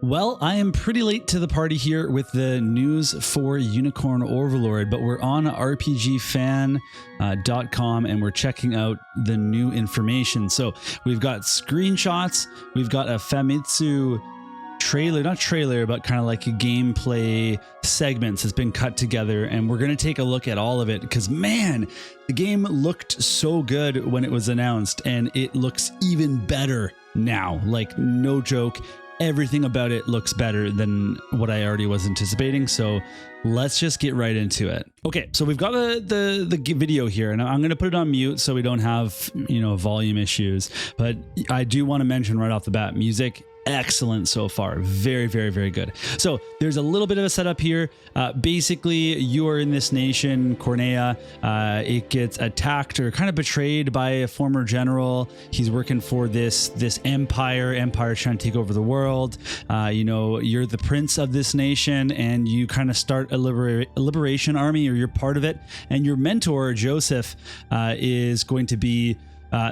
Well, I am pretty late to the party here with the news for Unicorn Overlord, but we're on rpgfan.com and we're checking out the new information. So we've got screenshots, we've got a Famitsu trailer, not trailer, but kind of like a gameplay segments that's been cut together, and we're going to take a look at all of it because, man, the game looked so good when it was announced, and it looks even better now. Like, no joke. Everything about it looks better than what I already was anticipating. So let's just get right into it. Okay, so we've got the video here, and I'm going to put it on mute so we don't have, volume issues. But I do want to mention right off the bat, music, excellent so far. Very, very, very good. So there's a little bit of a setup here. Basically, you are in this nation, Cornea. It gets attacked or kind of betrayed by a former general. He's working for this empire. Empire's trying to take over the world. You're the prince of this nation, and you kind of start a liberation army, or you're part of it. And your mentor, Joseph, is going to be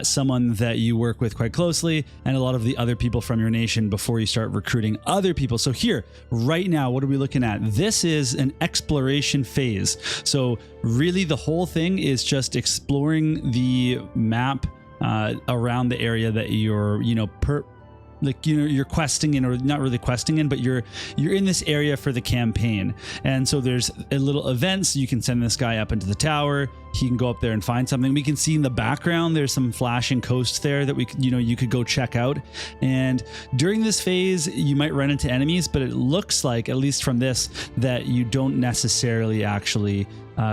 someone that you work with quite closely, and a lot of the other people from your nation before you start recruiting other people. So here, right now, what are we looking at? This is an exploration phase. So really the whole thing is just exploring the map around the area that you're, you're questing in, or not really questing in, but you're in this area for the campaign. And so there's a little event, so you can send this guy up into the tower. He can go up there and find something. We can see in the background there's some flashing coast there that you could go check out. And during this phase you might run into enemies, but it looks like, at least from this, that you don't necessarily actually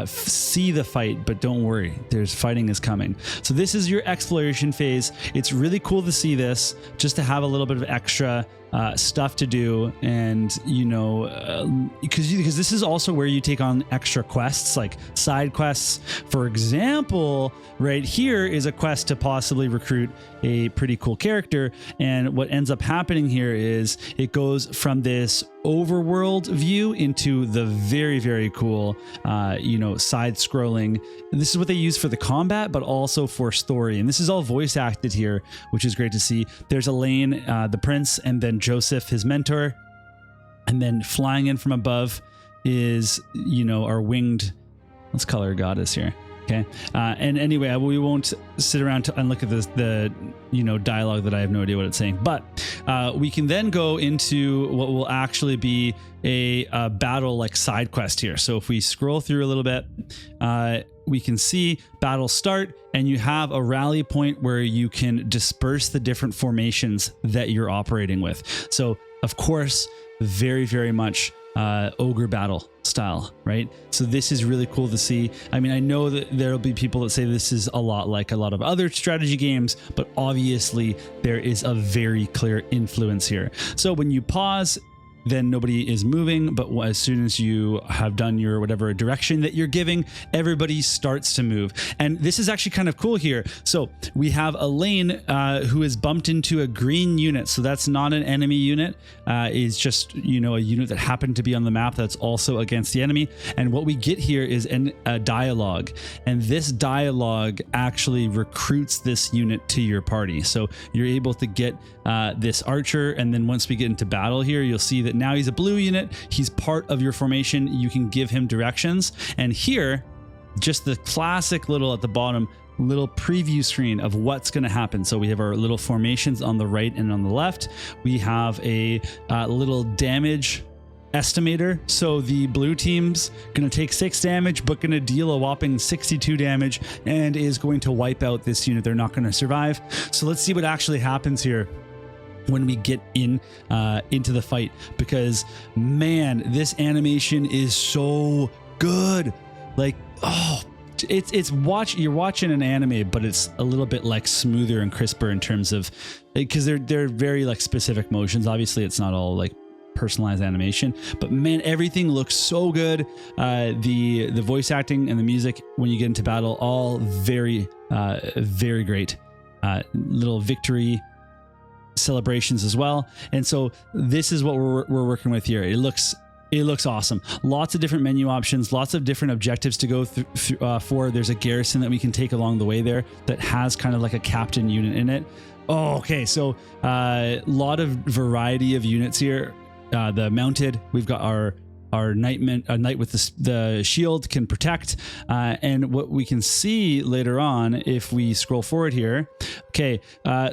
see the fight. But don't worry, there's fighting is coming. So this is your exploration phase. It's really cool to see this, just to have a little bit of extra stuff to do, and because this is also where you take on extra quests, like side quests. For example, right here is a quest to possibly recruit a pretty cool character, and what ends up happening here is it goes from this overworld view into the very, very cool side scrolling. And this is what they use for the combat, but also for story, and this is all voice acted here, which is great to see. There's Elaine, the prince, and then Joseph, his mentor, and then flying in from above is our winged, let's call her goddess here. Okay. And anyway, we won't sit around and look at the dialogue that I have no idea what it's saying, but we can then go into what will actually be a battle like side quest here. So if we scroll through a little bit, we can see battle start, and you have a rally point where you can disperse the different formations that you're operating with. So of course, very, very much ogre battle style, right? So this is really cool to see. I mean, I know that there'll be people that say this is a lot like a lot of other strategy games, but obviously there is a very clear influence here. So when you pause, then nobody is moving, but as soon as you have done your whatever direction that you're giving, everybody starts to move. And this is actually kind of cool here. So we have Elaine who is bumped into a green unit. So that's not an enemy unit, is just, a unit that happened to be on the map that's also against the enemy. And what we get here is a dialogue, and this dialogue actually recruits this unit to your party. So you're able to get this archer, and then once we get into battle here, you'll see that now he's a blue unit. He's part of your formation. You can give him directions. And here, just the classic little at the bottom, little preview screen of what's going to happen. So we have our little formations on the right and on the left. We have a little damage estimator. So the blue team's going to take 6 damage, but going to deal a whopping 62 damage and is going to wipe out this unit. They're not going to survive. So let's see what actually happens here when we get into the fight, because man, this animation is so good. Like, oh, you're watching an anime, but it's a little bit like smoother and crisper in terms of, because they're very like specific motions. Obviously it's not all like personalized animation, but man, everything looks so good. The voice acting and the music when you get into battle, all very very great. Little victory celebrations as well. And so this is what we're working with here. It looks awesome. Lots of different menu options, lots of different objectives to go for. There's a garrison that we can take along the way there that has kind of like a captain unit in it. Oh, okay. So a lot of variety of units here. the mounted. We've got our knight with the shield can protect, and what we can see later on if we scroll forward here, okay,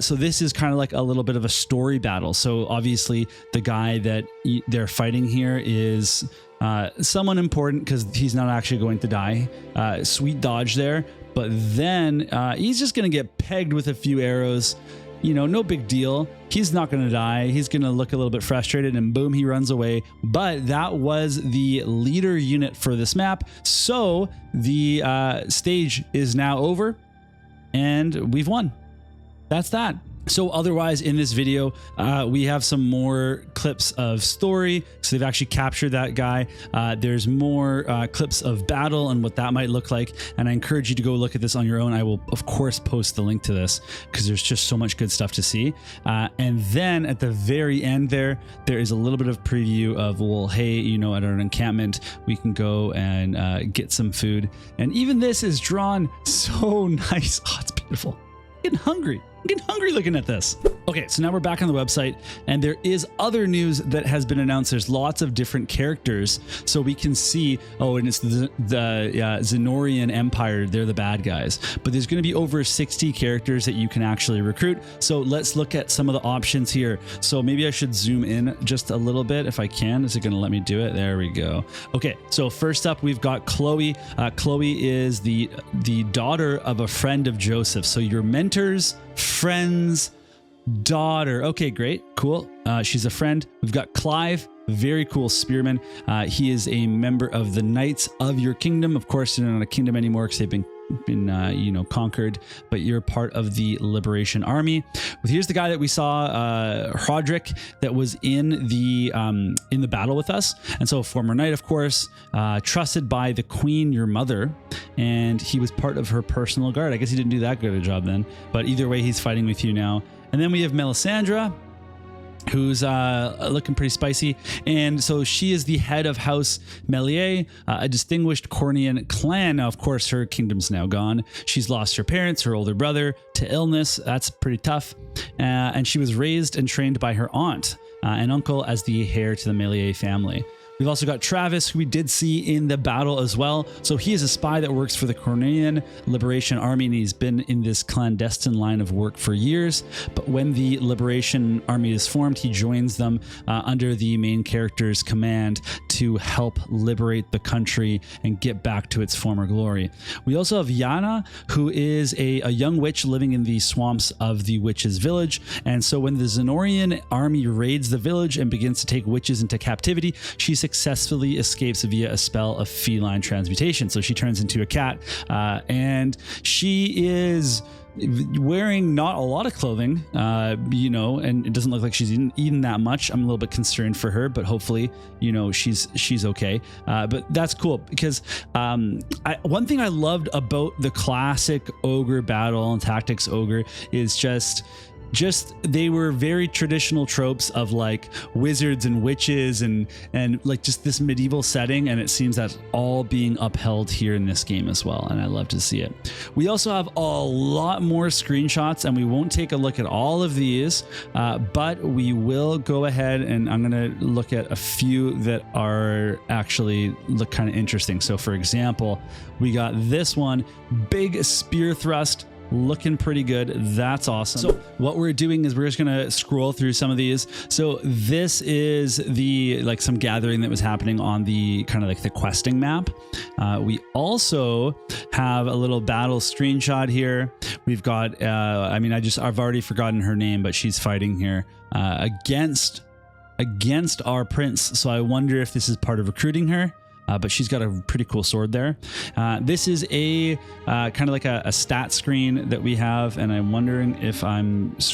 so this is kind of like a little bit of a story battle. So obviously the guy that they're fighting here is someone important because he's not actually going to die. Sweet dodge there, but then he's just gonna get pegged with a few arrows. You know, no big deal. He's not going to die. He's going to look a little bit frustrated, and boom, he runs away. But that was the leader unit for this map. So the stage is now over and we've won. That's that. So otherwise in this video, we have some more clips of story. So they've actually captured that guy. There's more clips of battle and what that might look like. And I encourage you to go look at this on your own. I will of course post the link to this because there's just so much good stuff to see. And then at the very end there is a little bit of preview of, well, hey, you know, at our encampment, we can go and get some food. And even this is drawn so nice. Oh, it's beautiful. I'm getting hungry looking at this. Okay, so now we're back on the website and there is other news that has been announced. There's lots of different characters. So we can see, oh, and it's the Zenorian Empire. They're the bad guys. But there's going to be over 60 characters that you can actually recruit. So let's look at some of the options here. So maybe I should zoom in just a little bit if I can. Is it going to let me do it? There we go. Okay, so first up, we've got Chloe. Chloe is the daughter of a friend of Joseph. So your mentor's friend's daughter. Okay, great. Cool. She's a friend. We've got Clive, very cool spearman. He is a member of the Knights of your kingdom. Of course, they're not a kingdom anymore because they've been you know, conquered, but you're part of the Liberation Army. But here's the guy that we saw, Roderick, that was in the battle with us. And so former knight, of course, trusted by the queen, your mother, and he was part of her personal guard. I guess he didn't do that good a job then, but either way, he's fighting with you now. And then we have Melisandre, who's looking pretty spicy. And so she is the head of House Melier, a distinguished Cornian clan. Now, of course, her kingdom's now gone. She's lost her parents, her older brother, to illness. That's pretty tough. And she was raised and trained by her aunt and uncle as the heir to the Melier family. We've also got Travis, who we did see in the battle as well. So he is a spy that works for the Cornian Liberation Army, and he's been in this clandestine line of work for years. But when the Liberation Army is formed, he joins them under the main character's command to help liberate the country and get back to its former glory. We also have Yana, who is a young witch living in the swamps of the witches' village. And so when the Zenorian army raids the village and begins to take witches into captivity, she successfully escapes via a spell of feline transmutation. So she turns into a cat, and she is wearing not a lot of clothing, you know, and it doesn't look like she's eaten that much. I'm a little bit concerned for her, but hopefully, you know, she's okay. But that's cool because one thing I loved about the classic ogre battle and tactics ogre is just they were very traditional tropes of like wizards and witches and like just this medieval setting, and it seems that's all being upheld here in this game as well, and I love to see it. We also have a lot more screenshots, and we won't take a look at all of these, but we will go ahead and I'm gonna look at a few that are actually look kind of interesting. So for example, we got this one, big spear thrust, looking pretty good. That's awesome. So what we're doing is we're just gonna scroll through some of these. So this is the like some gathering that was happening on the kind of like the questing map. We also have a little battle screenshot here. We've got I mean, I've already forgotten her name, but she's fighting here against our prince. So I wonder if this is part of recruiting her. But she's got a pretty cool sword there. This is a kind of like a stat screen that we have, and I'm wondering if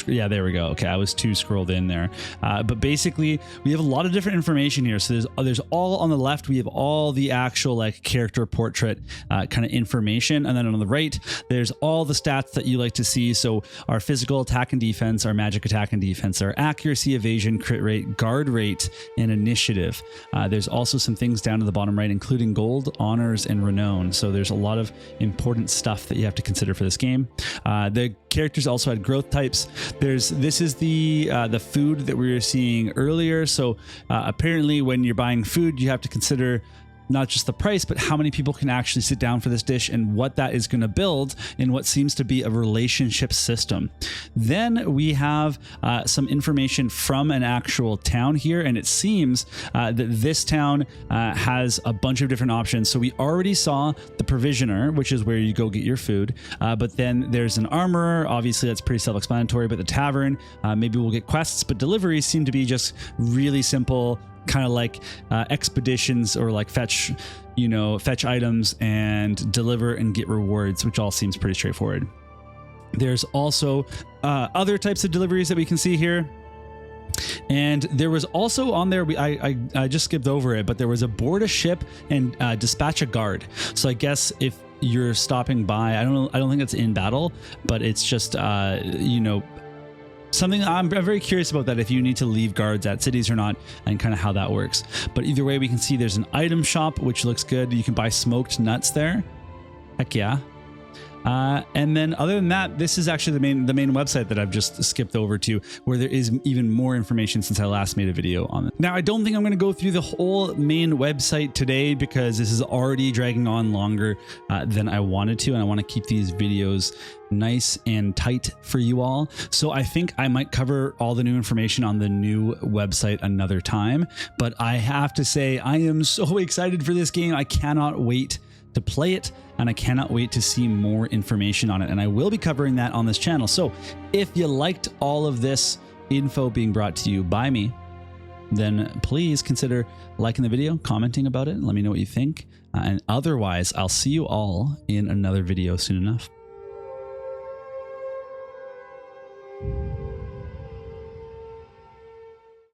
yeah, there we go. Okay, I was too scrolled in there. But basically, we have a lot of different information here. So there's all on the left, we have all the actual like character portrait kind of information, and then on the right, there's all the stats that you like to see. So our physical attack and defense, our magic attack and defense, our accuracy, evasion, crit rate, guard rate, and initiative. There's also some things down to the bottom right right? Including gold, honors, and renown. So there's a lot of important stuff that you have to consider for this game. The characters also had growth types. This is the food that we were seeing earlier. So apparently when you're buying food, you have to consider not just the price, but how many people can actually sit down for this dish and what that is going to build in what seems to be a relationship system. Then we have some information from an actual town here, and it seems that this town has a bunch of different options. So we already saw the provisioner, which is where you go get your food, but then there's an armorer. Obviously that's pretty self-explanatory, but the tavern, maybe we'll get quests, but deliveries seem to be just really simple, kind of like expeditions, or like fetch items and deliver and get rewards, which all seems pretty straightforward. There's also other types of deliveries that we can see here. And there was also on there, I just skipped over it, but there was a board a ship and dispatch a guard. So I guess if you're stopping by, I don't think that's in battle, but it's just something I'm very curious about, that if you need to leave guards at cities or not, and kind of how that works. But either way, we can see there's an item shop, which looks good. You can buy smoked nuts there. Heck yeah. And then other than that, this is actually the main website that I've just skipped over to, where there is even more information since I last made a video on it. Now, I don't think I'm going to go through the whole main website today, because this is already dragging on longer than I wanted to, and I want to keep these videos nice and tight for you all. So I think I might cover all the new information on the new website another time. But I have to say, I am so excited for this game. I cannot wait to play it, and I cannot wait to see more information on it, and I will be covering that on this channel. So if you liked all of this info being brought to you by me, then please consider liking the video, commenting about it, and let me know what you think. And otherwise, I'll see you all in another video soon enough.